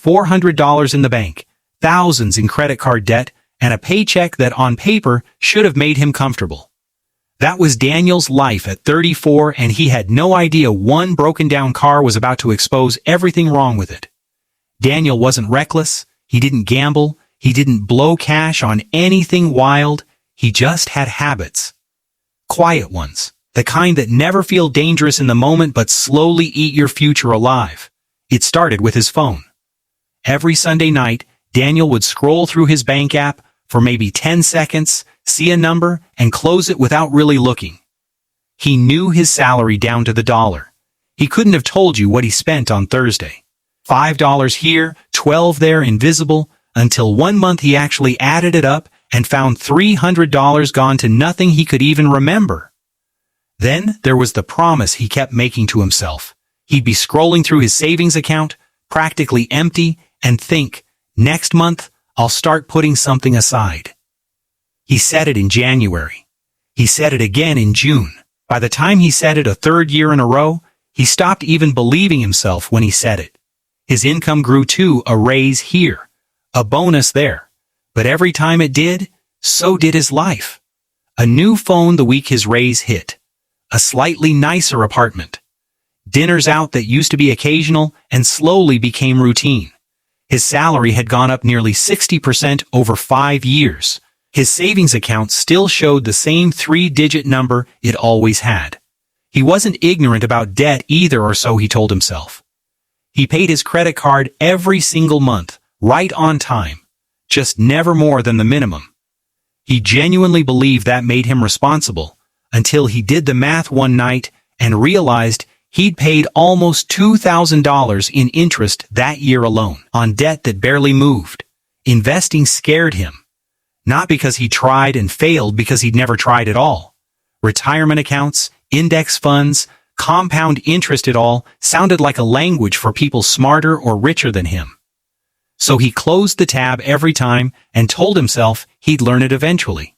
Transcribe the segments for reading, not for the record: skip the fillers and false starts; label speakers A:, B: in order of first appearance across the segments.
A: $400 in the bank, thousands in credit card debt, and a paycheck that on paper should have made him comfortable. That was Daniel's life at 34, and he had no idea one broken-down car was about to expose everything wrong with it. Daniel wasn't reckless, he didn't gamble, he didn't blow cash on anything wild, he just had habits. Quiet ones, the kind that never feel dangerous in the moment but slowly eat your future alive. It started with his phone. Every Sunday night, Daniel would scroll through his bank app for maybe 10 seconds, see a number, and close it without really looking. He knew his salary down to the dollar. He couldn't have told you what he spent on Thursday. $5 here, $12 there, invisible, until one month he actually added it up and found $300 gone to nothing he could even remember. Then there was the promise he kept making to himself. He'd be scrolling through his savings account, practically empty, and think, next month, I'll start putting something aside. He said it in January. He said it again in June. By the time he said it a third year in a row, he stopped even believing himself when he said it. His income grew too, a raise here, a bonus there. But every time it did, so did his life. A new phone the week his raise hit. A slightly nicer apartment. Dinners out that used to be occasional and slowly became routine. His salary had gone up nearly 60% over 5 years. His savings account still showed the same 3-digit number it always had. He wasn't ignorant about debt either, or so he told himself. He paid his credit card every single month, right on time, just never more than the minimum. He genuinely believed that made him responsible, until he did the math one night and realized he'd paid almost $2,000 in interest that year alone, on debt that barely moved. Investing scared him. Not because he tried and failed, because he'd never tried at all. Retirement accounts, index funds, compound interest, it all sounded like a language for people smarter or richer than him. So he closed the tab every time and told himself he'd learn it eventually.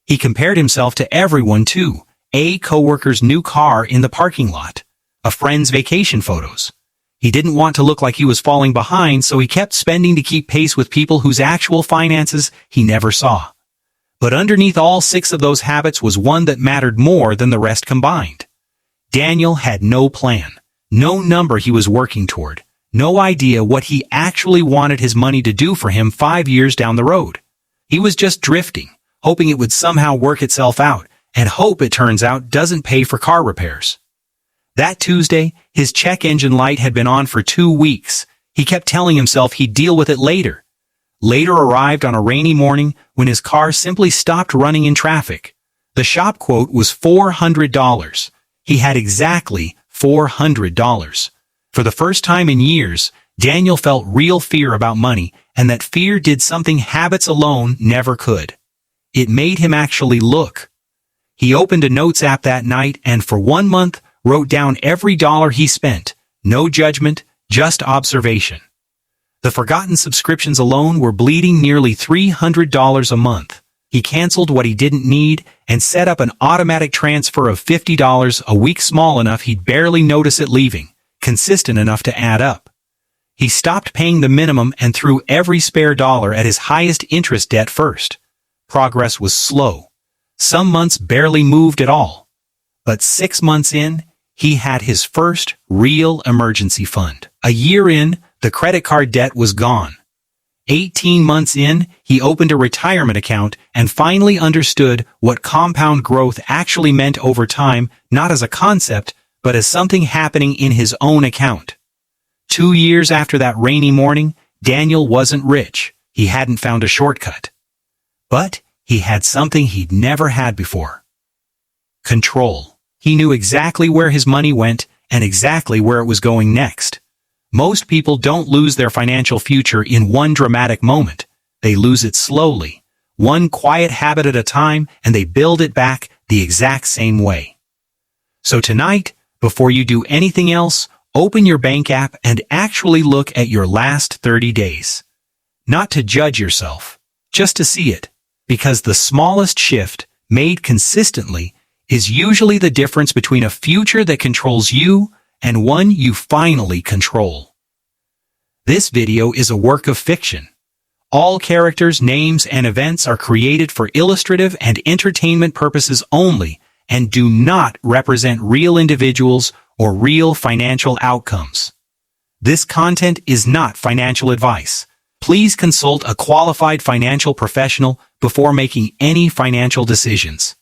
A: He compared himself to everyone too. A coworker's new car in the parking lot, a friend's vacation photos. He didn't want to look like he was falling behind, so he kept spending to keep pace with people whose actual finances he never saw. But underneath all 6 of those habits was one that mattered more than the rest combined. Daniel had no plan, no number he was working toward, no idea what he actually wanted his money to do for him 5 years down the road. He was just drifting, hoping it would somehow work itself out, and hope, it turns out, doesn't pay for car repairs. That Tuesday, his check engine light had been on for 2 weeks. He kept telling himself he'd deal with it later. Later arrived on a rainy morning when his car simply stopped running in traffic. The shop quote was $400. He had exactly $400. For the first time in years, Daniel felt real fear about money, and that fear did something habits alone never could. It made him actually look. He opened a notes app that night and for 1 month wrote down every dollar he spent. No judgment, just observation. The forgotten subscriptions alone were bleeding nearly $300 a month. He canceled what he didn't need and set up an automatic transfer of $50 a week, small enough he'd barely notice it leaving, consistent enough to add up. He stopped paying the minimum and threw every spare dollar at his highest interest debt first. Progress was slow. Some months barely moved at all. But 6 months in, he had his first real emergency fund. A year in, the credit card debt was gone. 18 months in, he opened a retirement account and finally understood what compound growth actually meant over time, not as a concept, but as something happening in his own account. 2 years after that rainy morning, Daniel wasn't rich. He hadn't found a shortcut. But he had something he'd never had before. Control. He knew exactly where his money went and exactly where it was going next. Most people don't lose their financial future in one dramatic moment. They lose it slowly, one quiet habit at a time, and they build it back the exact same way. So tonight, before you do anything else, open your bank app and actually look at your last 30 days. Not to judge yourself, just to see it. Because the smallest shift, made consistently, is usually the difference between a future that controls you and one you finally control. This video is a work of fiction. All characters, names, and events are created for illustrative and entertainment purposes only and do not represent real individuals or real financial outcomes. This content is not financial advice. Please consult a qualified financial professional before making any financial decisions.